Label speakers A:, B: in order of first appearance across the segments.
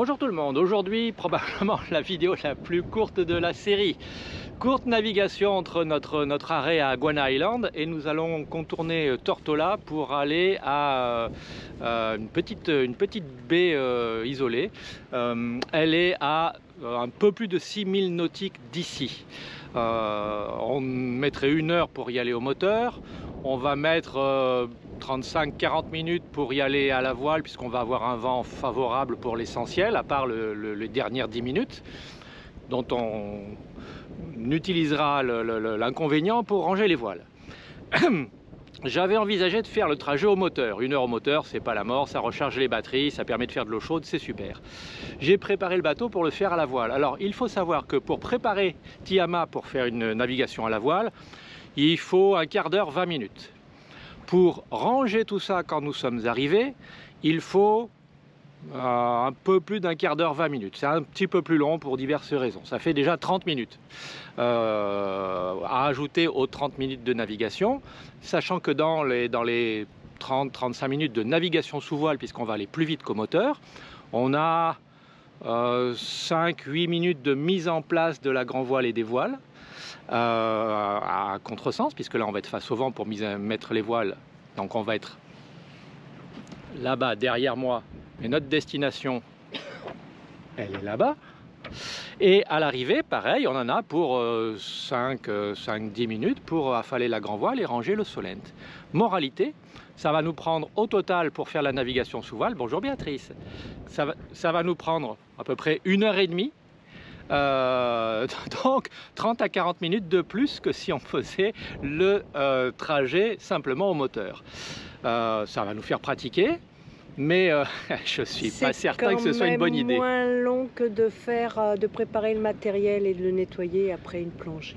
A: Bonjour tout le monde, aujourd'hui probablement la vidéo la plus courte de la série. Courte navigation entre notre arrêt à Guana Island et nous allons contourner Tortola pour aller à une petite baie isolée. Elle est à un peu plus de 6000 nautiques d'ici. On mettrait 1 heure pour y aller au moteur. On va mettre 35-40 minutes pour y aller à la voile puisqu'on va avoir un vent favorable pour l'essentiel, à part les dernières 10 minutes dont on utilisera l'inconvénient pour ranger les voiles. J'avais envisagé de faire le trajet au moteur. 1 heure au moteur, c'est pas la mort, ça recharge les batteries, ça permet de faire de l'eau chaude, c'est super. J'ai préparé le bateau pour le faire à la voile. Alors, il faut savoir que pour préparer Tiama pour faire une navigation à la voile, il faut un quart d'heure, 20 minutes. Pour ranger tout ça quand nous sommes arrivés, il faut un peu plus d'un quart d'heure, 20 minutes. C'est un petit peu plus long pour diverses raisons. Ça fait déjà 30 minutes à ajouter aux 30 minutes de navigation, sachant que dans les 30-35 minutes de navigation sous voile, puisqu'on va aller plus vite qu'au moteur, on a 5-8 minutes de mise en place de la grand voile et des voiles à contresens, puisque là on va être face au vent pour mettre les voiles. Donc on va être là-bas derrière moi, et notre destination elle est là-bas. Et à l'arrivée, pareil, on en a pour 5-10 minutes pour affaler la grand voile et ranger le solent. Moralité, ça va nous prendre au total pour faire la navigation sous voile, bonjour Béatrice, ça va nous prendre à peu près 1h30. Donc 30 à 40 minutes de plus que si on faisait le trajet simplement au moteur. Ça va nous faire pratiquer, mais je suis pas certain que ce soit une bonne idée.
B: C'est moins long que de préparer le matériel et de le nettoyer après une plongée.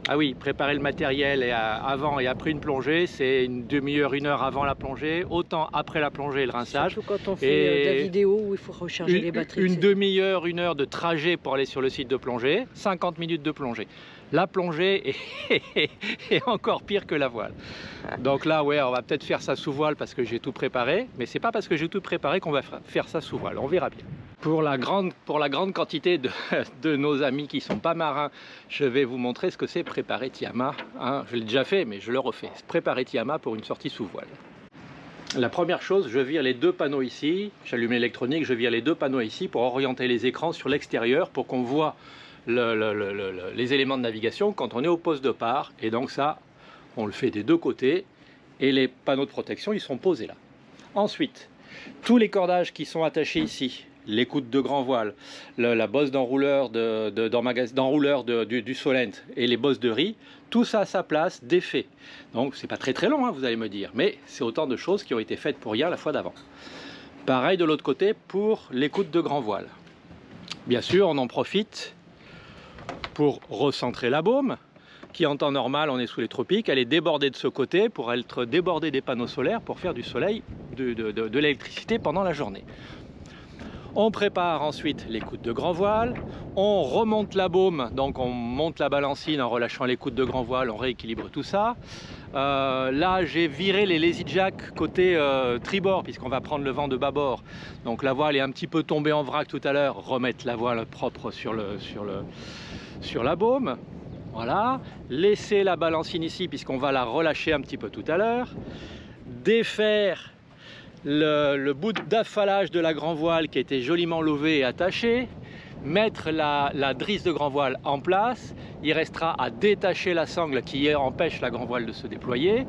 A: Ah oui, préparer le matériel avant et après une plongée, c'est une demi-heure, 1 heure avant la plongée, autant après la plongée et le rinçage.
B: Surtout quand on fait de la vidéo où il faut recharger les batteries.
A: Une demi-heure, 1 heure de trajet pour aller sur le site de plongée, 50 minutes de plongée. La plongée est encore pire que la voile. Donc là, ouais, on va peut-être faire ça sous voile parce que j'ai tout préparé, mais c'est pas parce que j'ai tout préparé qu'on va faire ça sous voile, on verra bien. Pour la grande quantité de nos amis qui ne sont pas marins, je vais vous montrer ce que c'est préparer Tiama. Hein, je l'ai déjà fait, mais je le refais. Préparer Tiama pour une sortie sous voile. La première chose, je vire les 2 panneaux ici. J'allume l'électronique, je vire les 2 panneaux ici pour orienter les écrans sur l'extérieur pour qu'on voit les éléments de navigation quand on est au poste de part. Et donc ça, on le fait des 2 côtés. Et les panneaux de protection, ils sont posés là. Ensuite, tous les cordages qui sont attachés ici, l'écoute de grand voile, la bosse d'enrouleur du solent et les bosses de riz, tout ça à sa place, défait. Donc c'est pas très long, hein, vous allez me dire, mais c'est autant de choses qui ont été faites pour hier la fois d'avant. Pareil de l'autre côté pour l'écoute de grand voile. Bien sûr, on en profite pour recentrer la baume, qui en temps normal, on est sous les tropiques, elle est débordée de ce côté pour être débordée des panneaux solaires pour faire du soleil, de l'électricité pendant la journée. On prépare ensuite l'écoute de grand voile, on remonte la baume, donc on monte la balancine en relâchant l'écoute de grand voile, on rééquilibre tout ça. Là j'ai viré les lazy jack côté tribord puisqu'on va prendre le vent de bâbord. Donc la voile est un petit peu tombée en vrac tout à l'heure, remettre la voile propre sur la baume. Voilà, laisser la balancine ici puisqu'on va la relâcher un petit peu tout à l'heure. Défaire le bout d'affalage de la grand voile qui a été joliment levé et attaché, mettre la drisse de grand voile en place, il restera à détacher la sangle qui empêche la grand voile de se déployer,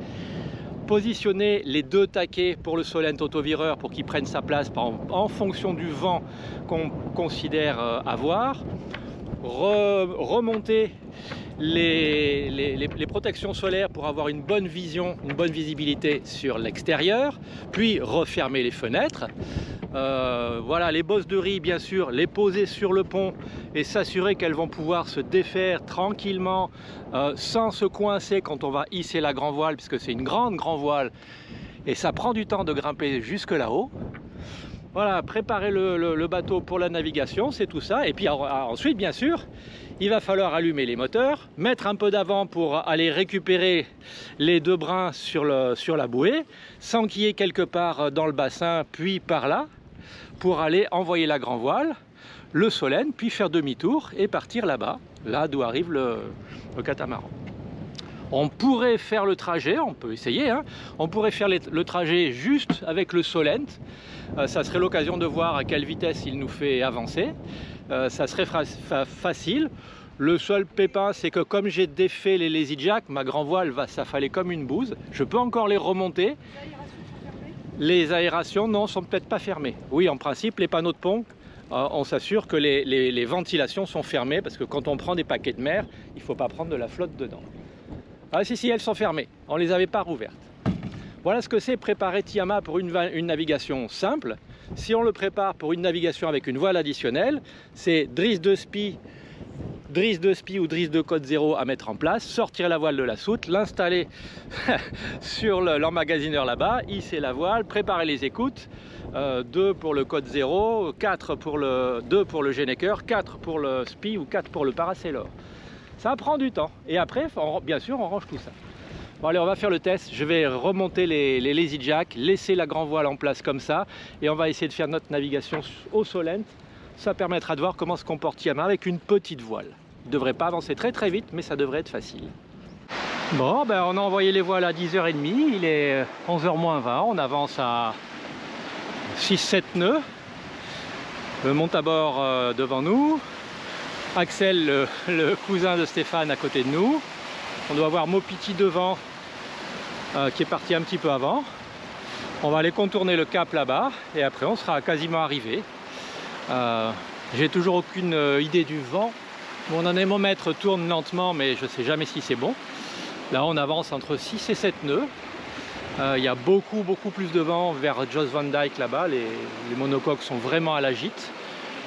A: positionner les 2 taquets pour le solent autovireur pour qu'il prenne sa place en fonction du vent qu'on considère avoir, remonter les protections solaires pour avoir une bonne vision, une bonne visibilité sur l'extérieur, puis refermer les fenêtres. Voilà, les bosses de riz, bien sûr, les poser sur le pont et s'assurer qu'elles vont pouvoir se défaire tranquillement sans se coincer quand on va hisser la grand voile, puisque c'est une grande voile et ça prend du temps de grimper jusque là-haut. Voilà, préparer le bateau pour la navigation, c'est tout ça. Et puis ensuite, bien sûr, il va falloir allumer les moteurs, mettre un peu d'avant pour aller récupérer les 2 brins sur la bouée, sans qu'il y ait quelque part dans le bassin, puis par là. pour aller envoyer la grand voile, le Solent, puis faire demi-tour et partir là-bas, là d'où arrive le catamaran. On pourrait faire le trajet, on peut essayer, hein, on pourrait faire le trajet juste avec le Solent. Ça serait l'occasion de voir à quelle vitesse il nous fait avancer. Ça serait facile. Le seul pépin, c'est que comme j'ai défait les lazy jack, ma grand voile va s'affaler comme une bouse. Je peux encore les remonter. Les aérations, non, sont peut-être pas fermées. Oui, en principe, les panneaux de pompe, on s'assure que les ventilations sont fermées, parce que quand on prend des paquets de mer, il ne faut pas prendre de la flotte dedans. Ah si, elles sont fermées, on ne les avait pas rouvertes. Voilà ce que c'est préparer Tiama pour une navigation simple. Si on le prépare pour une navigation avec une voile additionnelle, c'est drisse de spi ou drisse de côte 0 à mettre en place, sortir la voile de la soute, l'installer sur l'emmagasineur là-bas, hisser la voile, préparer les écoutes, 2 pour le côte 0, 2 pour le Genneker, 4 pour le spi ou 4 pour le Parasailor. Ça prend du temps et après, bien sûr, on range tout ça. Bon allez, on va faire le test. Je vais remonter les lazy jack, laisser la grand voile en place comme ça et on va essayer de faire notre navigation au Solent. Ça permettra de voir comment se comporte Tiama avec une petite voile. Il ne devrait pas avancer très vite, mais ça devrait être facile. Bon, ben on a envoyé les voiles à 10h30, il est 11h moins 20, on avance à 6-7 nœuds. Le monte à bord devant nous. Axel, le cousin de Stéphane, à côté de nous. On doit avoir Mopiti devant, qui est parti un petit peu avant. On va aller contourner le cap là-bas et après on sera quasiment arrivé. J'ai toujours aucune idée du vent. Mon anémomètre tourne lentement, mais je ne sais jamais si c'est bon. Là on avance entre 6 et 7 nœuds. Il y a beaucoup plus de vent vers Jost Van Dyke là-bas. Les monocoques sont vraiment à la gîte.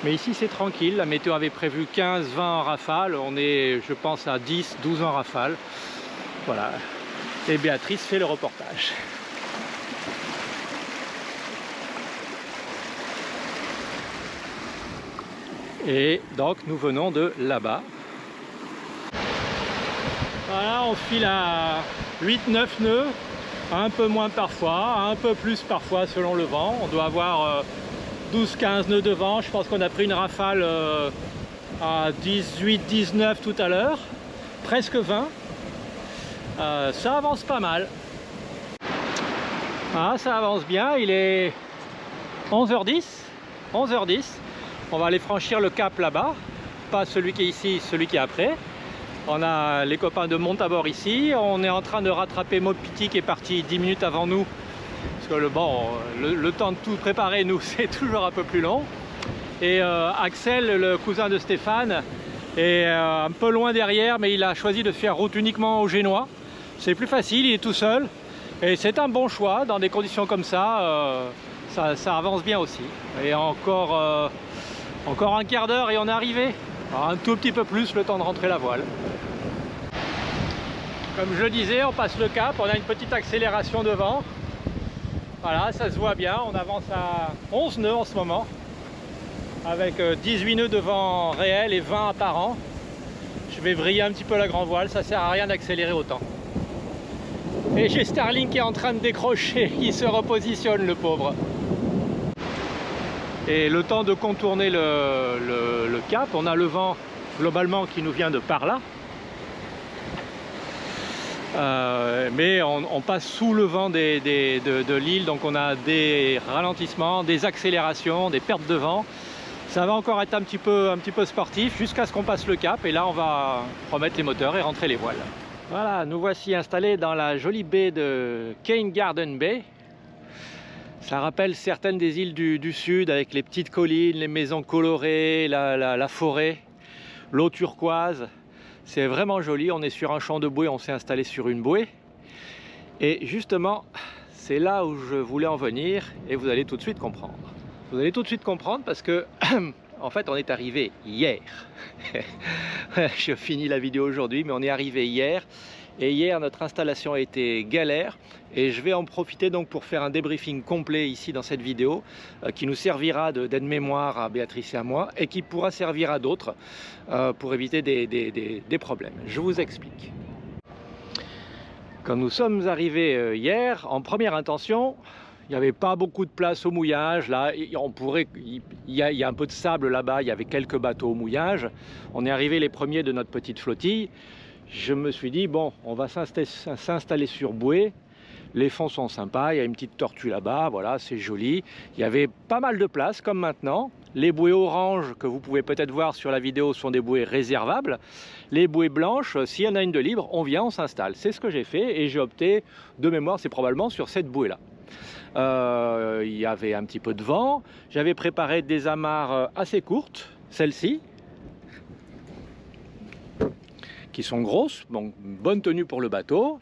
A: Mais ici c'est tranquille, la météo avait prévu 15-20 en rafale, on est je pense à 10-12 en rafale. Voilà, et Béatrice fait le reportage. Et donc nous venons de là-bas. Voilà, on file à 8-9 nœuds, un peu moins parfois, un peu plus parfois selon le vent. On doit avoir 12-15 nœuds de vent, je pense qu'on a pris une rafale à 18-19 tout à l'heure, presque 20. Ça avance pas mal. Ah, ça avance bien, il est 11h10. On va aller franchir le cap là-bas, pas celui qui est ici, celui qui est après. On a les copains de Montabord ici, on est en train de rattraper Mopiti qui est parti 10 minutes avant nous. Parce que le temps de tout préparer, nous, c'est toujours un peu plus long. Et Axel, le cousin de Stéphane, est un peu loin derrière, mais il a choisi de faire route uniquement au Génois. C'est plus facile, il est tout seul. Et c'est un bon choix, dans des conditions comme ça, ça avance bien aussi. Et encore un quart d'heure et on est arrivé. Alors, un tout petit peu plus, le temps de rentrer la voile. Comme je le disais, on passe le cap, on a une petite accélération devant. Voilà, ça se voit bien, on avance à 11 nœuds en ce moment, avec 18 nœuds de vent réel et 20 apparents. Je vais vriller un petit peu la grand voile, ça sert à rien d'accélérer autant. Et j'ai Starling qui est en train de décrocher, il se repositionne le pauvre. Et le temps de contourner le cap, on a le vent globalement qui nous vient de par là. Mais on passe sous le vent de l'île, donc on a des ralentissements, des accélérations, des pertes de vent. Ça va encore être un petit peu sportif jusqu'à ce qu'on passe le cap et là on va remettre les moteurs et rentrer les voiles. Voilà, nous voici installés dans la jolie baie de Cane Garden Bay. Ça rappelle certaines des îles du sud avec les petites collines, les maisons colorées, la forêt, l'eau turquoise. C'est vraiment joli, on est sur un champ de bouée, on s'est installé sur une bouée. Et justement, c'est là où je voulais en venir et vous allez tout de suite comprendre. Vous allez tout de suite comprendre parce que, en fait, on est arrivé hier. Je finis la vidéo aujourd'hui, mais on est arrivé hier. Et hier, notre installation a été galère. Et je vais en profiter donc pour faire un débriefing complet ici dans cette vidéo qui nous servira d'aide-mémoire à Béatrice et à moi et qui pourra servir à d'autres pour éviter des problèmes. Je vous explique. Quand nous sommes arrivés hier, en première intention, il n'y avait pas beaucoup de place au mouillage. Là, il y a un peu de sable là-bas, il y avait quelques bateaux au mouillage. On est arrivé les premiers de notre petite flottille. Je me suis dit, bon, on va s'installer sur bouée. Les fonds sont sympas, il y a une petite tortue là-bas, voilà, c'est joli. Il y avait pas mal de place, comme maintenant. Les bouées oranges que vous pouvez peut-être voir sur la vidéo sont des bouées réservables. Les bouées blanches, s'il y en a une de libre, on vient, on s'installe. C'est ce que j'ai fait et j'ai opté, de mémoire, c'est probablement sur cette bouée-là. Il y avait un petit peu de vent. J'avais préparé des amarres assez courtes, celles-ci, qui sont grosses, donc bonne tenue pour le bateau.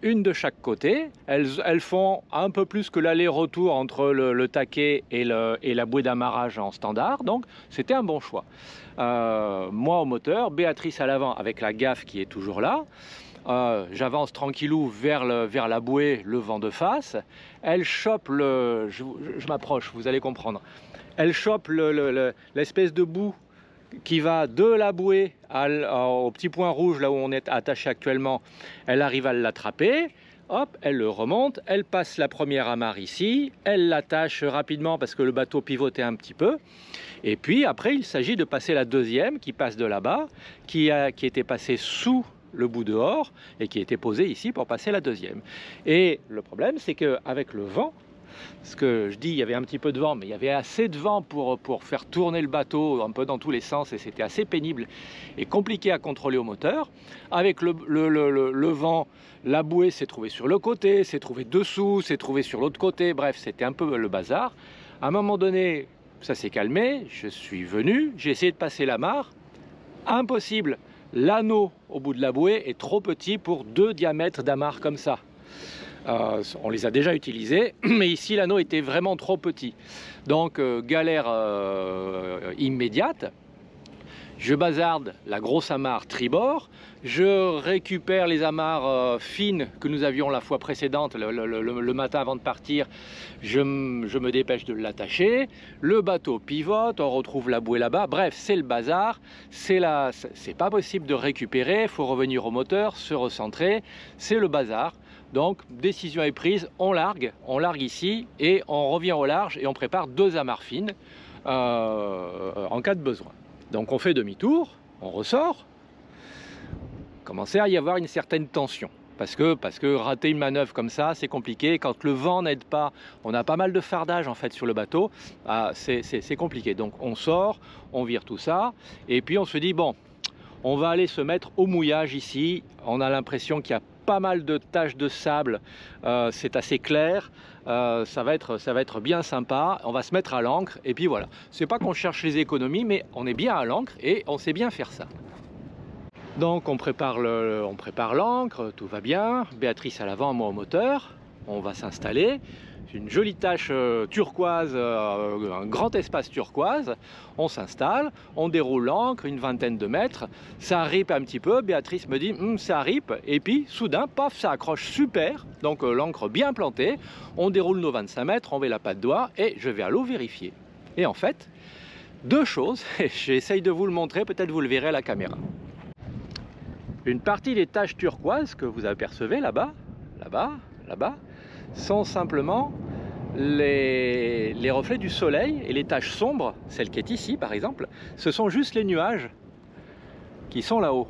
A: Une de chaque côté. Elles font un peu plus que l'aller-retour entre le taquet et la bouée d'amarrage en standard, donc c'était un bon choix. Moi au moteur, Béatrice à l'avant avec la gaffe qui est toujours là. J'avance tranquillou vers la bouée, le vent de face. Elle chope je m'approche, vous allez comprendre. Elle chope l'espèce de bout qui va de la bouée au petit point rouge, là où on est attaché actuellement. Elle arrive à l'attraper, hop, elle le remonte, elle passe la première amarre ici, elle l'attache rapidement parce que le bateau pivotait un petit peu, et puis après il s'agit de passer la deuxième qui passe de là-bas, qui était passée sous le bout dehors et qui était posée ici pour passer la deuxième. Et le problème, c'est qu'avec le vent, ce que je dis, il y avait un petit peu de vent, mais il y avait assez de vent pour faire tourner le bateau un peu dans tous les sens, et c'était assez pénible et compliqué à contrôler au moteur. Avec le vent, la bouée s'est trouvée sur le côté, s'est trouvée dessous, s'est trouvée sur l'autre côté, bref, c'était un peu le bazar. À un moment donné, ça s'est calmé, je suis venu, j'ai essayé de passer l'amarre, impossible. L'anneau au bout de la bouée est trop petit pour 2 diamètres d'amarre comme ça. On les a déjà utilisés, mais ici l'anneau était vraiment trop petit. Donc galère immédiate. Je bazarde la grosse amarre tribord, je récupère les amarres fines que nous avions la fois précédente, le matin avant de partir, je me dépêche de l'attacher, le bateau pivote, on retrouve la bouée là-bas, bref, c'est le bazar, c'est pas possible de récupérer, il faut revenir au moteur, se recentrer, c'est le bazar. Donc, décision est prise, on largue ici et on revient au large et on prépare 2 amarres fines en cas de besoin. Donc on fait demi-tour, on ressort, commençait à y avoir une certaine tension. Parce que rater une manœuvre comme ça, c'est compliqué. Quand le vent n'aide pas, on a pas mal de fardage en fait sur le bateau, c'est compliqué. Donc on sort, on vire tout ça, et puis on se dit, bon, on va aller se mettre au mouillage ici. On a l'impression qu'il y a pas mal de taches de sable, c'est assez clair, ça va être bien sympa, on va se mettre à l'ancre et puis voilà. C'est pas qu'on cherche les économies, mais on est bien à l'ancre et on sait bien faire ça. Donc on prépare l'ancre, tout va bien, Béatrice à l'avant, moi au moteur, on va s'installer. Une jolie tache turquoise, un grand espace turquoise, on s'installe, on déroule l'ancre, une vingtaine de mètres, ça ripe un petit peu, Béatrice me dit ça ripe, et puis soudain, paf, ça accroche super, donc l'ancre bien plantée, on déroule nos 25 mètres, on met la patte d'oie, et je vais à l'eau vérifier. Et en fait, 2 choses, j'essaye de vous le montrer, peut-être vous le verrez à la caméra. Une partie des taches turquoises que vous apercevez là-bas, sont simplement les reflets du soleil, et les taches sombres, celle qui est ici par exemple, ce sont juste les nuages qui sont là-haut.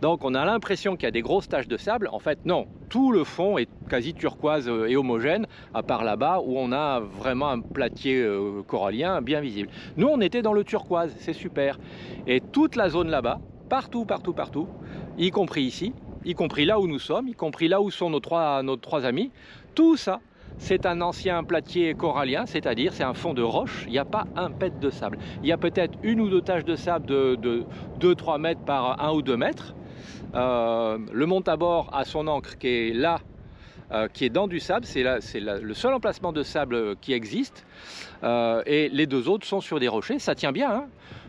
A: Donc on a l'impression qu'il y a des grosses taches de sable, en fait non, tout le fond est quasi turquoise et homogène, à part là-bas où on a vraiment un platier corallien bien visible. Nous on était dans le turquoise, c'est super, et toute la zone là-bas, partout, y compris ici, y compris là où nous sommes, y compris là où sont nos trois amis, tout ça, c'est un ancien platier corallien, c'est-à-dire c'est un fond de roche, il n'y a pas un pet de sable. Il y a peut-être 1 ou 2 taches de sable de 2-3 mètres par 1 ou 2 mètres. Le monte-à-bord a son ancre qui est là, qui est dans du sable, c'est le seul emplacement de sable qui existe. Et les 2 autres sont sur des rochers, ça tient bien, hein.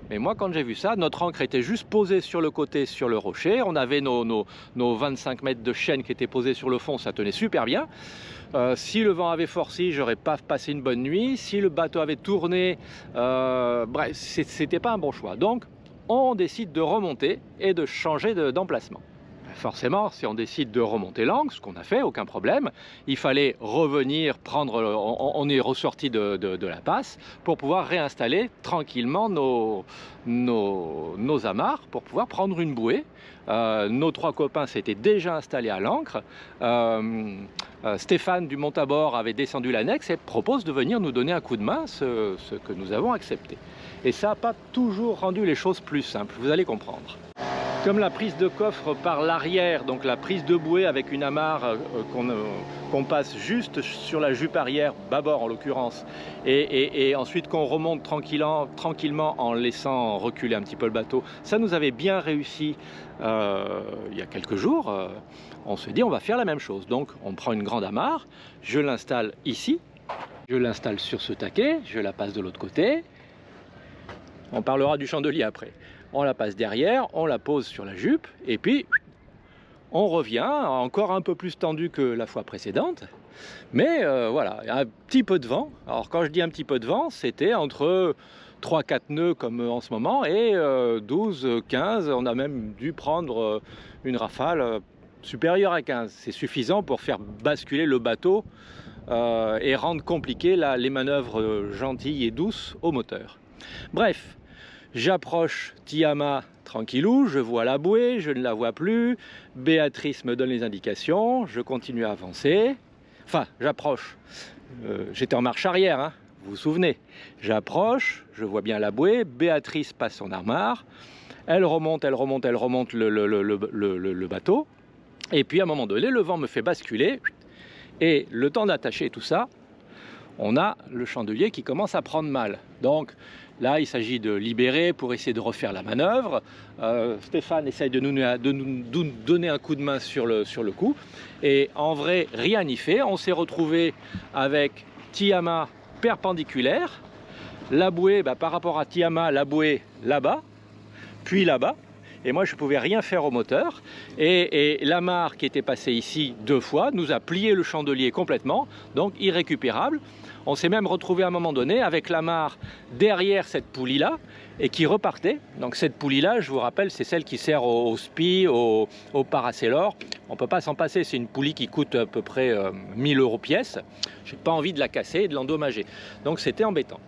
A: Mais moi, quand j'ai vu ça, notre ancre était juste posée sur le côté, sur le rocher. On avait nos 25 mètres de chaîne qui étaient posés sur le fond, ça tenait super bien. Si le vent avait forci, j'aurais pas passé une bonne nuit. Si le bateau avait tourné, bref, c'était pas un bon choix. Donc, on décide de remonter et de changer d'emplacement. forcément, si on décide de remonter l'angle, ce qu'on a fait, aucun problème, il fallait revenir prendre, on est ressorti de la passe pour pouvoir réinstaller tranquillement nos amarres, pour pouvoir prendre une bouée. Nos 3 copains s'étaient déjà installés à l'ancre. Stéphane du Montabord avait descendu l'annexe et propose de venir nous donner un coup de main, ce que nous avons accepté. Et ça n'a pas toujours rendu les choses plus simples, vous allez comprendre. Comme la prise de coffre par l'arrière, donc la prise de bouée avec une amarre qu'on passe juste sur la jupe arrière, bâbord en l'occurrence, et ensuite qu'on remonte tranquillement en laissant reculer un petit peu le bateau, ça nous avait bien réussi il y a quelques jours. On se dit on va faire la même chose, donc on prend une grande amarre, je l'installe ici, je l'installe sur ce taquet, je la passe de l'autre côté, on parlera du chandelier après. On la passe derrière, on la pose sur la jupe et puis on revient encore un peu plus tendu que la fois précédente. Mais voilà, un petit peu de vent. Alors quand je dis un petit peu de vent, c'était entre 3-4 nœuds comme en ce moment et 12-15. On a même dû prendre une rafale supérieure à 15. C'est suffisant pour faire basculer le bateau et rendre compliqué les manœuvres gentilles et douces au moteur. Bref. J'approche Tiama tranquillou, je vois la bouée, je ne la vois plus. Béatrice me donne les indications, je continue à avancer. Enfin, j'approche. J'étais en marche arrière, hein, vous vous souvenez. J'approche, je vois bien la bouée. Béatrice passe son amarre. Elle remonte le bateau. Et puis à un moment donné, le vent me fait basculer. Et le temps d'attacher tout ça, on a le chandelier qui commence à prendre mal. Donc là, il s'agit de libérer pour essayer de refaire la manœuvre. Stéphane essaye de nous donner un coup de main sur le coup. Et en vrai, rien n'y fait. On s'est retrouvé avec Tiama perpendiculaire. La bouée, par rapport à Tiama, la bouée là-bas, puis là-bas. Et moi, je ne pouvais rien faire au moteur. Et l'amarre qui était passée ici 2 fois nous a plié le chandelier complètement, donc irrécupérable. On s'est même retrouvé à un moment donné avec l'amarre derrière cette poulie-là et qui repartait. Donc cette poulie-là, je vous rappelle, c'est celle qui sert au SPI, au Parasailor. On ne peut pas s'en passer, c'est une poulie qui coûte à peu près 1000 € pièce. Je n'ai pas envie de la casser et de l'endommager. Donc c'était embêtant.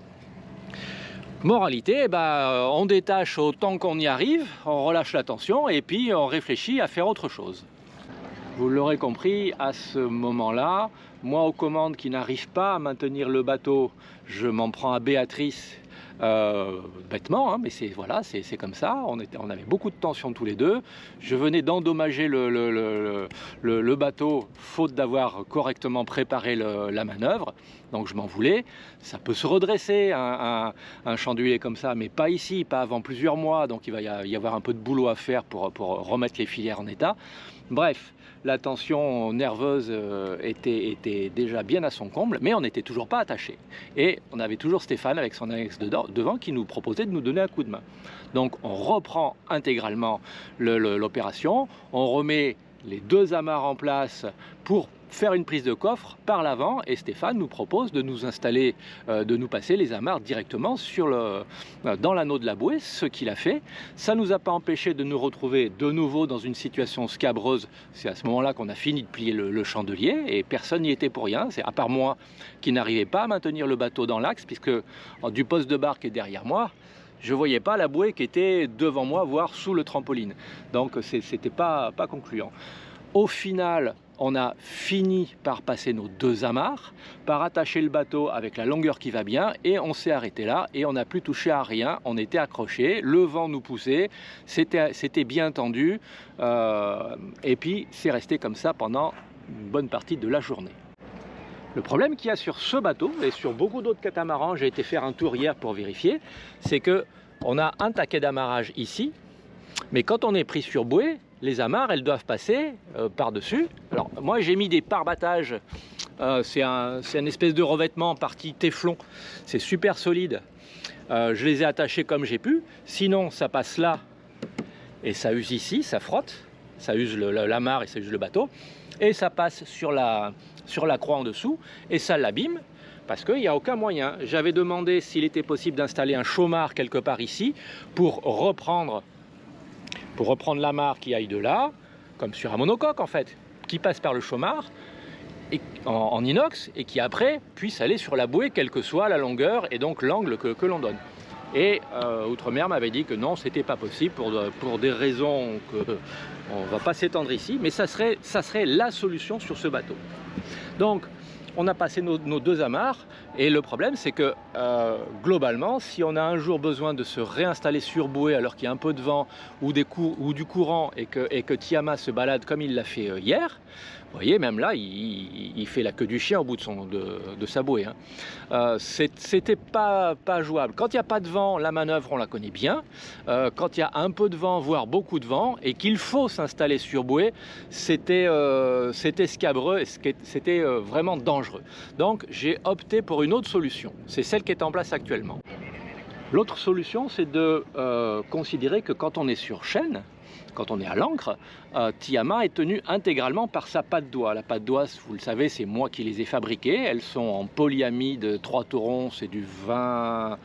A: Moralité, on détache autant qu'on y arrive, on relâche la tension et puis on réfléchit à faire autre chose. Vous l'aurez compris, à ce moment-là, moi aux commandes qui n'arrive pas à maintenir le bateau, je m'en prends à Béatrice bêtement, hein, mais c'est voilà, c'est comme ça. On avait beaucoup de tension tous les deux. Je venais d'endommager le bateau faute d'avoir correctement préparé la manœuvre. Donc je m'en voulais. Ça peut se redresser un chandelier comme ça, mais pas ici, pas avant plusieurs mois. Donc il va y avoir un peu de boulot à faire pour remettre les filières en état. Bref, la tension nerveuse était déjà bien à son comble, mais on n'était toujours pas attaché. Et on avait toujours Stéphane avec son annexe devant qui nous proposait de nous donner un coup de main. Donc on reprend intégralement l'opération, on remet les 2 amarres en place pour faire une prise de coffre par l'avant et Stéphane nous propose de nous installer, de nous passer les amarres directement dans l'anneau de la bouée, ce qu'il a fait. Ça ne nous a pas empêché de nous retrouver de nouveau dans une situation scabreuse. C'est à ce moment-là qu'on a fini de plier le chandelier et personne n'y était pour rien, c'est à part moi qui n'arrivais pas à maintenir le bateau dans l'axe puisque du poste de barre qui est derrière moi, je ne voyais pas la bouée qui était devant moi, voire sous le trampoline. Donc c'était pas concluant. Au final, on a fini par passer nos 2 amarres, par attacher le bateau avec la longueur qui va bien et on s'est arrêté là et on n'a plus touché à rien, on était accrochés, le vent nous poussait, c'était bien tendu et puis c'est resté comme ça pendant une bonne partie de la journée. Le problème qu'il y a sur ce bateau et sur beaucoup d'autres catamarans, j'ai été faire un tour hier pour vérifier, c'est que on a un taquet d'amarrage ici, mais quand on est pris sur bouée, les amarres, elles doivent passer par-dessus. Alors moi j'ai mis des pare-battages, c'est un espèce de revêtement en partie téflon, c'est super solide. Je les ai attachés comme j'ai pu, sinon ça passe là et ça use ici, ça frotte, ça use l'amarre et ça use le bateau, et ça passe sur la croix en dessous et ça l'abîme. Parce qu'il n'y a aucun moyen. J'avais demandé s'il était possible d'installer un chaumard quelque part ici pour reprendre l'amarre qui aille de là, comme sur un monocoque en fait, qui passe par le chômard et, en inox et qui après puisse aller sur la bouée, quelle que soit la longueur et donc l'angle que l'on donne. Et Outremer m'avait dit que non, c'était pas possible pour des raisons que on va pas s'étendre ici, mais ça serait la solution sur ce bateau. Donc on a passé nos 2 amarres et le problème c'est que globalement, si on a un jour besoin de se réinstaller sur bouée alors qu'il y a un peu de vent ou du courant et que Tiama se balade comme il l'a fait hier, vous voyez, même là, il fait la queue du chien au bout de sa bouée. Hein. C'était pas jouable. Quand il n'y a pas de vent, la manœuvre, on la connaît bien. Quand il y a un peu de vent, voire beaucoup de vent, et qu'il faut s'installer sur bouée, c'était scabreux, c'était vraiment dangereux. Donc, j'ai opté pour une autre solution. C'est celle qui est en place actuellement. L'autre solution, c'est de considérer que quand on est sur chaîne, quand on est à l'ancre, Tiama est tenu intégralement par sa patte d'oie. La patte d'oie, vous le savez, c'est moi qui les ai fabriquées. Elles sont en polyamide 3 taurons, c'est du 20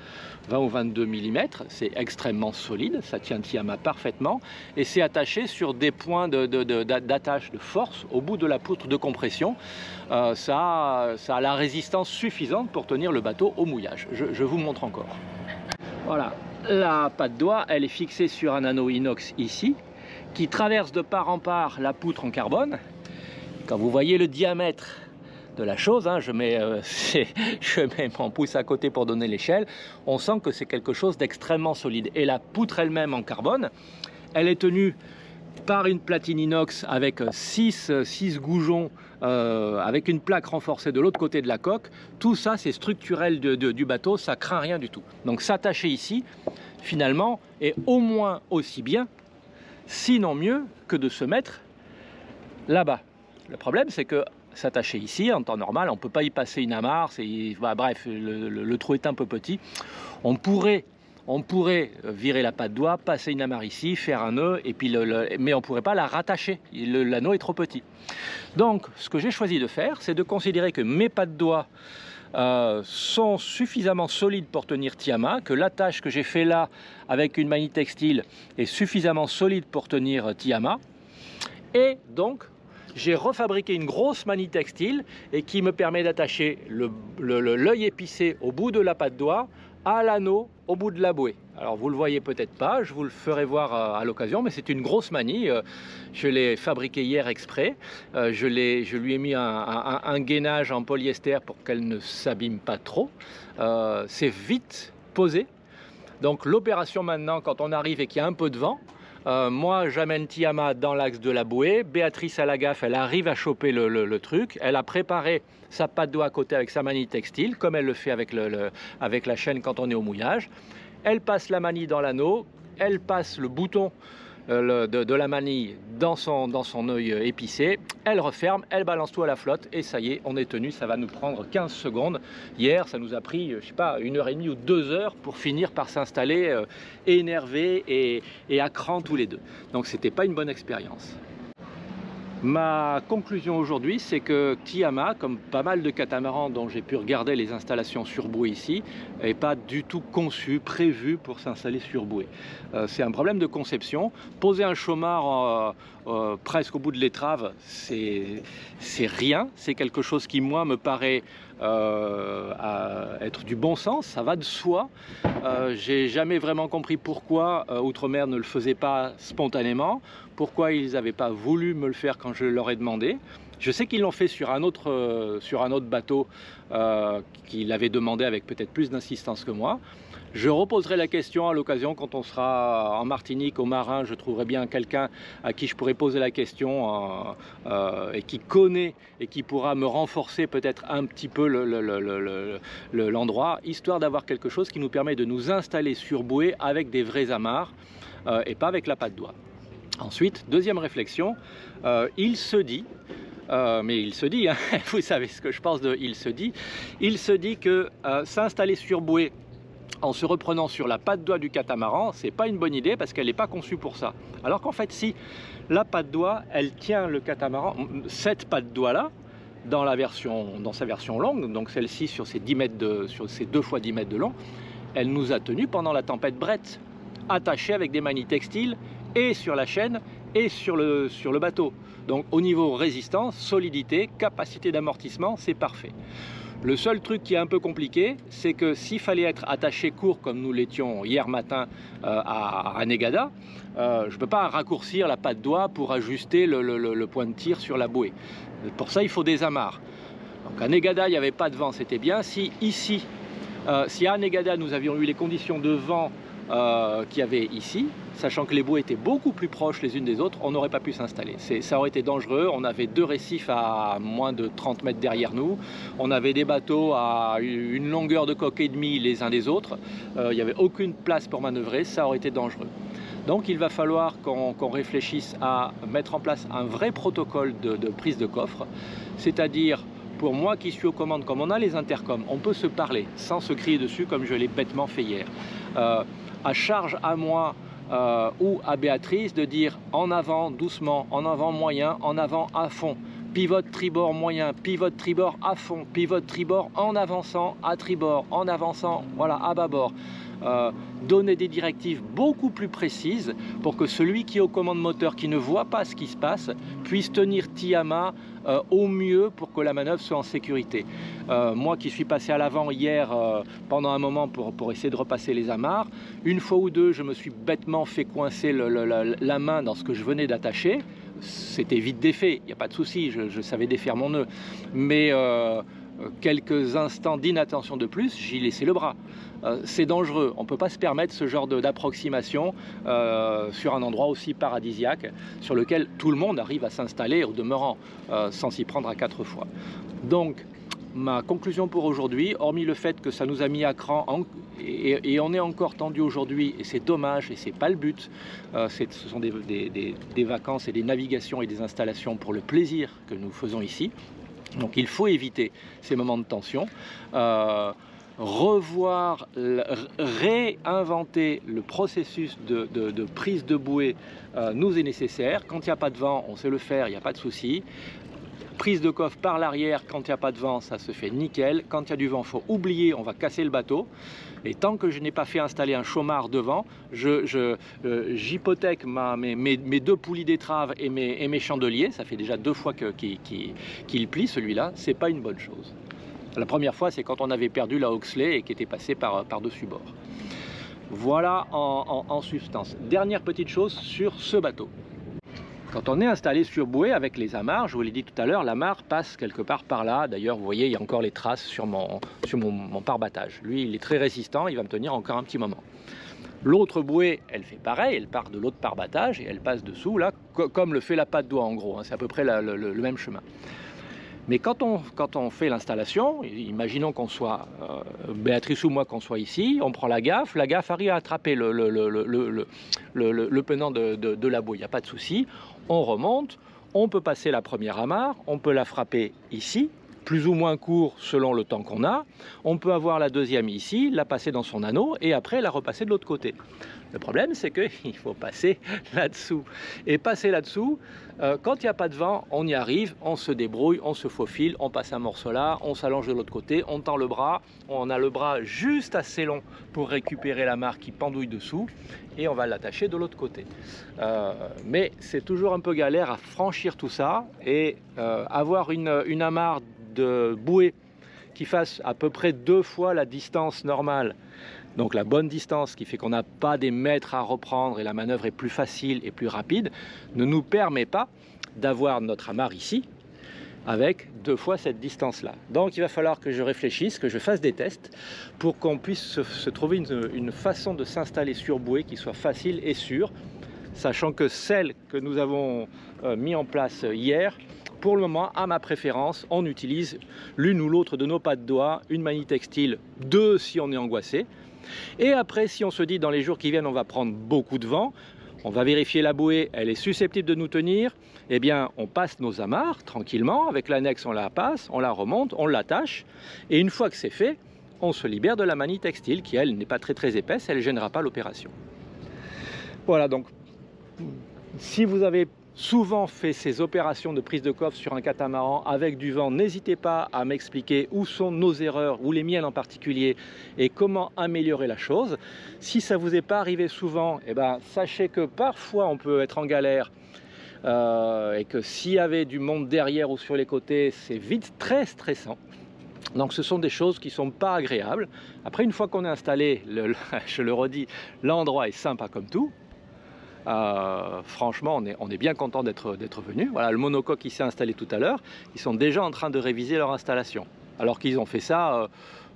A: ou 22 mm. C'est extrêmement solide, ça tient Tiama parfaitement. Et c'est attaché sur des points d'attache de force au bout de la poutre de compression. Ça a la résistance suffisante pour tenir le bateau au mouillage. Je vous montre encore. Voilà, la patte d'oie, elle est fixée sur un anneau inox ici, qui traverse de part en part la poutre en carbone. Quand vous voyez le diamètre de la chose, hein, je mets mon pouce à côté pour donner l'échelle, on sent que c'est quelque chose d'extrêmement solide. Et la poutre elle-même en carbone, elle est tenue par une platine inox avec 6 goujons, avec une plaque renforcée de l'autre côté de la coque. Tout ça, c'est structurel du bateau, ça craint rien du tout. Donc s'attacher ici, finalement, est au moins aussi bien, sinon mieux, que de se mettre là-bas. Le problème, c'est que s'attacher ici, en temps normal, on ne peut pas y passer une amarre, bref, le trou est un peu petit. On pourrait virer la patte d'oie, passer une amarre ici, faire un nœud, et puis mais on ne pourrait pas la rattacher. L'anneau est trop petit. Donc, ce que j'ai choisi de faire, c'est de considérer que mes pattes d'oie sont suffisamment solides pour tenir Tiama, que l'attache que j'ai fait là avec une manille textile est suffisamment solide pour tenir Tiama. Et donc, j'ai refabriqué une grosse manille textile et qui me permet d'attacher l'œil épicé au bout de la patte d'oie à l'anneau au bout de la bouée. Alors vous le voyez peut-être pas, je vous le ferai voir à l'occasion, mais c'est une grosse manille. Je l'ai fabriquée hier exprès. Je lui ai mis un gainage en polyester pour qu'elle ne s'abîme pas trop. C'est vite posé. Donc l'opération maintenant, quand on arrive et qu'il y a un peu de vent, moi j'amène Tiama dans l'axe de la bouée, Béatrice à la gaffe, elle arrive à choper le truc, elle a préparé sa patte d'oie à côté avec sa manille textile, comme elle le fait avec la chaîne quand on est au mouillage. Elle passe la manille dans l'anneau, elle passe le bouton de la manille dans son œil épicé, elle referme, elle balance tout à la flotte et ça y est, on est tenu. Ça va nous prendre 15 secondes. Hier, ça nous a pris, je sais pas, 1h30 ou 2 heures pour finir par s'installer énervés et à cran tous les deux. Donc c'était pas une bonne expérience. Ma conclusion aujourd'hui, c'est que Tiama, comme pas mal de catamarans dont j'ai pu regarder les installations sur bouée ici, n'est pas du tout conçu, prévu pour s'installer sur bouée. C'est un problème de conception. Poser un chômard presque au bout de l'étrave, c'est rien. C'est quelque chose qui, moi, me paraît être du bon sens, ça va de soi. J'ai jamais vraiment compris pourquoi Outremer ne le faisait pas spontanément, pourquoi ils n'avaient pas voulu me le faire quand je leur ai demandé. Je sais qu'ils l'ont fait sur un autre bateau qu'ils avaient demandé avec peut-être plus d'insistance que moi. Je reposerai la question à l'occasion quand on sera en Martinique, au Marin. Je trouverai bien quelqu'un à qui je pourrais poser la question et qui connaît et qui pourra me renforcer peut-être un petit peu l'endroit, histoire d'avoir quelque chose qui nous permet de nous installer sur bouée avec des vrais amarres et pas avec la patte d'oie. Ensuite, deuxième réflexion, il se dit, mais il se dit, hein, vous savez ce que je pense de il se dit que s'installer sur bouée en se reprenant sur la patte d'oie du catamaran, c'est pas une bonne idée parce qu'elle n'est pas conçue pour ça. Alors qu'en fait, si la patte d'oie, elle tient le catamaran, cette patte d'oie là, dans sa version longue, donc celle-ci sur ses 2 fois 10 mètres de long, elle nous a tenu pendant la tempête Brett, attachée avec des manilles textiles et sur la chaîne et sur le bateau. Donc au niveau résistance, solidité, capacité d'amortissement, c'est parfait. Le seul truc qui est un peu compliqué, c'est que s'il fallait être attaché court comme nous l'étions hier matin à Negada, je ne peux pas raccourcir la patte doigt pour ajuster le point de tir sur la bouée. Pour ça, il faut des amarres. Donc à Negada, il n'y avait pas de vent, c'était bien. Si ici, si à Negada, nous avions eu les conditions de vent qu'il y avait ici, sachant que les bouées étaient beaucoup plus proches les unes des autres, on n'aurait pas pu s'installer. Ça aurait été dangereux. On avait deux récifs à moins de 30 mètres derrière nous. On avait des bateaux à une longueur de coque et demie les uns des autres. Il n'y avait aucune place pour manœuvrer. Ça aurait été dangereux. Donc il va falloir qu'on réfléchisse à mettre en place un vrai protocole de prise de coffre, c'est-à-dire pour moi qui suis aux commandes, comme on a les intercoms, on peut se parler sans se crier dessus comme je l'ai bêtement fait hier. À charge à moi ou à Béatrice de dire en avant doucement, en avant moyen, en avant à fond. Pivote tribord moyen, pivote tribord à fond, pivote tribord en avançant à tribord, en avançant voilà, à bâbord. Donner des directives beaucoup plus précises pour que celui qui est aux commandes moteur, qui ne voit pas ce qui se passe, puisse tenir Tiama au mieux pour que la manœuvre soit en sécurité. Moi qui suis passé à l'avant hier pendant un moment pour essayer de repasser les amarres, une fois ou deux je me suis bêtement fait coincer la main dans ce que je venais d'attacher. C'était vite défait, il n'y a pas de souci, je savais défaire mon nœud, mais quelques instants d'inattention de plus, j'y laissais le bras. C'est dangereux, on ne peut pas se permettre ce genre d'approximation sur un endroit aussi paradisiaque sur lequel tout le monde arrive à s'installer au demeurant sans s'y prendre à 4 fois. Donc ma conclusion pour aujourd'hui, hormis le fait que ça nous a mis à cran et on est encore tendu aujourd'hui et c'est dommage et c'est pas le but, ce sont des vacances et des navigations et des installations pour le plaisir que nous faisons ici. Donc il faut éviter ces moments de tension, revoir, réinventer le processus de prise de bouée nous est nécessaire. Quand il n'y a pas de vent, on sait le faire, il n'y a pas de souci. Prise de coffre par l'arrière, quand il n'y a pas de vent, ça se fait nickel. Quand il y a du vent, il faut oublier, on va casser le bateau. Et tant que je n'ai pas fait installer un chômard devant, j'hypothèque mes deux poulies d'étrave et mes chandeliers. Ça fait déjà 2 fois qu'il plie celui-là, c'est pas une bonne chose. La première fois, c'est quand on avait perdu la Oxley et qui était passé par-dessus bord. Voilà en substance. Dernière petite chose sur ce bateau. Quand on est installé sur bouée avec les amarres, je vous l'ai dit tout à l'heure, l'amarre passe quelque part par là. D'ailleurs, vous voyez, il y a encore les traces sur mon pare-battage. Lui, il est très résistant, il va me tenir encore un petit moment. L'autre bouée, elle fait pareil, elle part de l'autre pare-battage et elle passe dessous, là, comme le fait la patte doigt en gros. Hein, c'est à peu près le même chemin. Mais quand on fait l'installation, imaginons qu'on soit, Béatrice ou moi, qu'on soit ici, on prend la gaffe arrive à attraper le penant de la bouée, il n'y a pas de souci, on remonte, on peut passer la première amarre, on peut la frapper ici, plus ou moins court selon le temps qu'on a, on peut avoir la deuxième ici, la passer dans son anneau et après la repasser de l'autre côté. Le problème, c'est qu'il faut passer là-dessous. Et passer là-dessous, quand il n'y a pas de vent, on y arrive, on se débrouille, on se faufile, on passe un morceau là, on s'allonge de l'autre côté, on tend le bras, on a le bras juste assez long pour récupérer l'amarre qui pendouille dessous et on va l'attacher de l'autre côté. Mais c'est toujours un peu galère à franchir tout ça et avoir une amarre de bouée qui fasse à peu près 2 fois la distance normale. Donc la bonne distance qui fait qu'on n'a pas des mètres à reprendre et la manœuvre est plus facile et plus rapide, ne nous permet pas d'avoir notre amarre ici avec 2 fois cette distance-là. Donc il va falloir que je réfléchisse, que je fasse des tests pour qu'on puisse se trouver une façon de s'installer sur bouée qui soit facile et sûre, sachant que celle que nous avons mis en place hier, pour le moment, à ma préférence, on utilise l'une ou l'autre de nos pattes doigts, une manie textile, 2 si on est angoissé. Et après, si on se dit dans les jours qui viennent, on va prendre beaucoup de vent, on va vérifier la bouée, elle est susceptible de nous tenir, eh bien, on passe nos amarres tranquillement, avec l'annexe, on la passe, on la remonte, on l'attache, et une fois que c'est fait, on se libère de la manie textile qui, elle, n'est pas très épaisse, elle ne gênera pas l'opération. Voilà, donc, si vous avez souvent fait ces opérations de prise de coffre sur un catamaran avec du vent, n'hésitez pas à m'expliquer où sont nos erreurs, ou les miennes en particulier, et comment améliorer la chose. Si ça ne vous est pas arrivé souvent, eh ben, sachez que parfois on peut être en galère et que s'il y avait du monde derrière ou sur les côtés, c'est vite très stressant. Donc ce sont des choses qui ne sont pas agréables. Après, une fois qu'on est installé, je le redis, l'endroit est sympa comme tout. Franchement, on est bien content d'être venu. Voilà, le monocoque qui s'est installé tout à l'heure, ils sont déjà en train de réviser leur installation. Alors qu'ils ont fait ça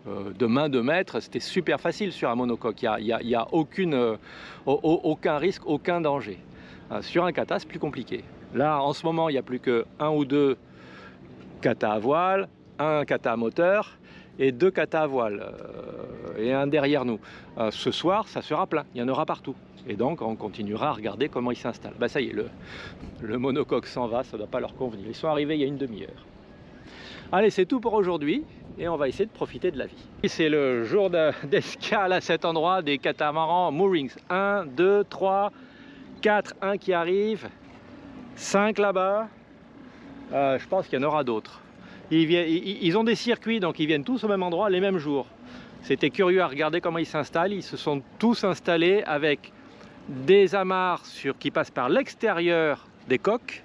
A: de main de maître, c'était super facile sur un monocoque. Il n'y a aucun risque, aucun danger. Sur un kata, c'est plus compliqué. Là, en ce moment, il n'y a plus que 1 ou 2 kata à voile, un kata à moteur et 2 kata à voile et un derrière nous. Ce soir, ça sera plein, il y en aura partout. Et donc, on continuera à regarder comment ils s'installent. Bah ça y est, le monocoque s'en va, ça ne doit pas leur convenir. Ils sont arrivés il y a une demi-heure. Allez, c'est tout pour aujourd'hui et on va essayer de profiter de la vie. C'est le jour d'escale à cet endroit des catamarans moorings. 1, 2, 3, 4, 1 qui arrive, 5 là-bas. Je pense qu'il y en aura d'autres. Ils ont des circuits, donc ils viennent tous au même endroit les mêmes jours. C'était curieux à regarder comment ils s'installent. Ils se sont tous installés avec des amarres qui passent par l'extérieur des coques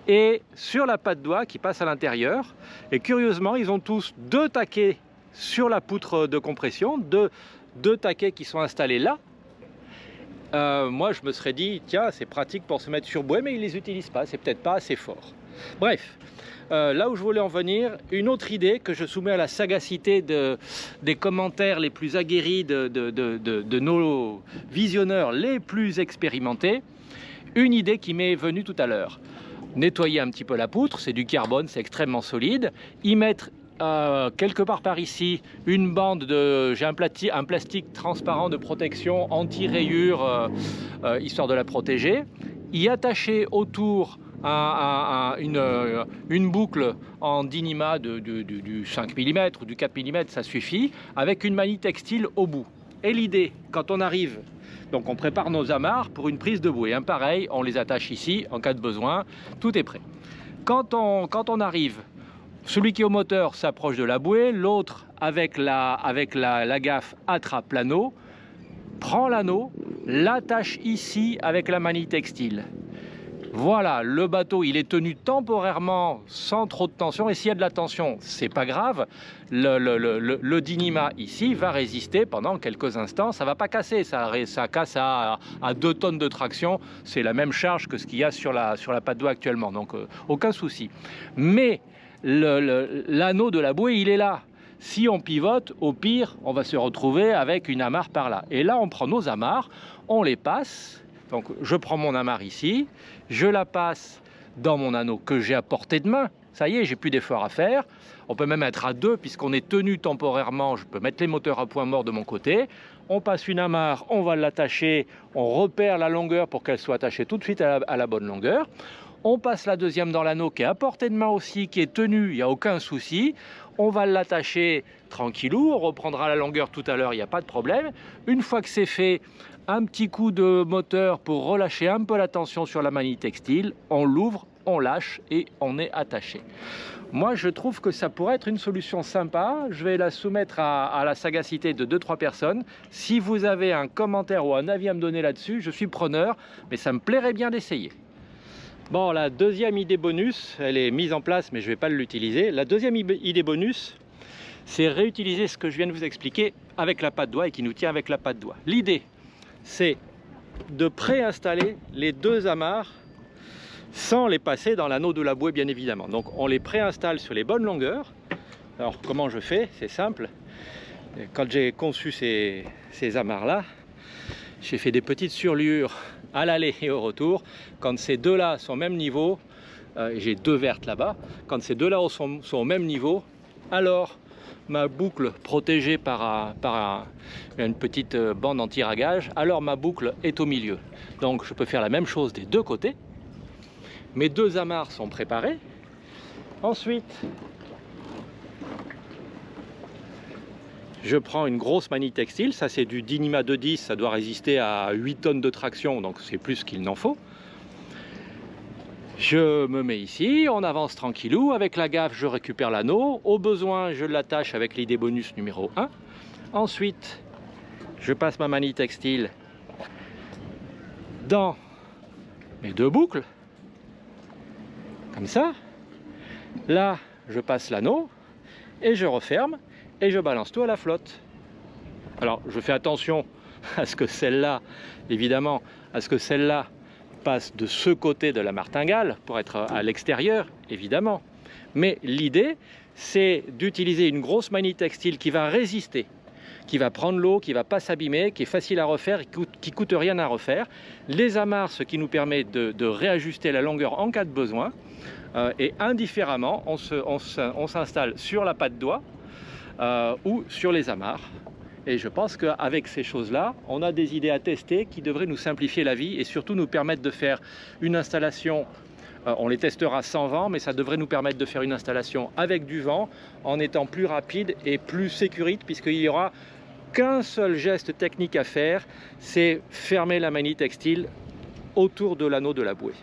A: et sur la patte d'oie qui passe à l'intérieur. Et curieusement, ils ont tous 2 taquets sur la poutre de compression, deux taquets qui sont installés là. Moi, je me serais dit, tiens, c'est pratique pour se mettre sur bouée, mais ils ne les utilisent pas. C'est peut-être pas assez fort. Bref. Là où je voulais en venir, une autre idée que je soumets à la sagacité des commentaires les plus aguerris de nos visionneurs les plus expérimentés, une idée qui m'est venue tout à l'heure. Nettoyer un petit peu la poutre, c'est du carbone, c'est extrêmement solide, y mettre quelque part par ici une bande j'ai un plastique transparent de protection anti-rayures, histoire de la protéger, y attacher autour une boucle en Dyneema du 5 mm ou du 4 mm, ça suffit, avec une manille textile au bout. Et l'idée, quand on arrive, donc on prépare nos amarres pour une prise de bouée. Pareil, on les attache ici, en cas de besoin, tout est prêt. Quand on arrive, celui qui est au moteur s'approche de la bouée, l'autre avec la gaffe attrape l'anneau, prend l'anneau, l'attache ici avec la manille textile. Voilà, le bateau, il est tenu temporairement sans trop de tension. Et s'il y a de la tension, c'est pas grave. Le Dyneema ici va résister pendant quelques instants. Ça va pas casser, ça casse à 2 tonnes de traction. C'est la même charge que ce qu'il y a sur la patte d'oie actuellement. Donc, aucun souci. Mais l'anneau de la bouée, il est là. Si on pivote, au pire, on va se retrouver avec une amarre par là. Et là, on prend nos amarres, on les passe. Donc je prends mon amarre ici, je la passe dans mon anneau que j'ai à portée de main. Ça y est, j'ai plus d'effort à faire. On peut même être à 2 puisqu'on est tenu temporairement. Je peux mettre les moteurs à point mort de mon côté. On passe une amarre, on va l'attacher, on repère la longueur pour qu'elle soit attachée tout de suite à la bonne longueur. On passe la deuxième dans l'anneau qui est à portée de main aussi, qui est tenu, il n'y a aucun souci. On va l'attacher tranquillou, on reprendra la longueur tout à l'heure, il n'y a pas de problème. Une fois que c'est fait, un petit coup de moteur pour relâcher un peu la tension sur la manille textile, on l'ouvre, on lâche et on est attaché. Moi, je trouve que ça pourrait être une solution sympa. Je vais la soumettre à la sagacité de 2-3 personnes. Si vous avez un commentaire ou un avis à me donner là-dessus, je suis preneur, mais ça me plairait bien d'essayer. Bon, la deuxième idée bonus, elle est mise en place, mais je ne vais pas l'utiliser. La deuxième idée bonus, c'est réutiliser ce que je viens de vous expliquer avec la patte d'oie et qui nous tient avec la patte d'oie. L'idée, c'est de préinstaller les 2 amarres sans les passer dans l'anneau de la bouée, bien évidemment. Donc on les préinstalle sur les bonnes longueurs. Alors comment je fais? C'est simple. Quand j'ai conçu ces amarres là, j'ai fait des petites surliures à l'aller et au retour. Quand ces 2 là sont au même niveau, j'ai 2 vertes là-bas, quand ces 2 là sont au même niveau, alors ma boucle protégée par une petite bande anti-ragage, alors ma boucle est au milieu. Donc je peux faire la même chose des 2 côtés. Mes 2 amarres sont préparées. Ensuite, je prends une grosse manille textile, ça c'est du Dyneema 210, ça doit résister à 8 tonnes de traction, donc c'est plus qu'il n'en faut. Je me mets ici, on avance tranquillou, avec la gaffe je récupère l'anneau, au besoin je l'attache avec l'idée bonus numéro 1. Ensuite, je passe ma manille textile dans mes 2 boucles, comme ça. Là, je passe l'anneau et je referme et je balance tout à la flotte. Alors, je fais attention à ce que celle-là, évidemment, à ce que celle-là passe de ce côté de la martingale pour être à l'extérieur, évidemment. Mais l'idée, c'est d'utiliser une grosse manille textile qui va résister, qui va prendre l'eau, qui ne va pas s'abîmer, qui est facile à refaire, qui coûte rien à refaire. Les amarres, ce qui nous permet de réajuster la longueur en cas de besoin. Et indifféremment, on s'installe sur la patte doigt ou sur les amarres. Et je pense qu'avec ces choses-là, on a des idées à tester qui devraient nous simplifier la vie et surtout nous permettre de faire une installation. On les testera sans vent, mais ça devrait nous permettre de faire une installation avec du vent en étant plus rapide et plus sécurite, puisqu'il n'y aura qu'un seul geste technique à faire, c'est fermer la manille textile autour de l'anneau de la bouée.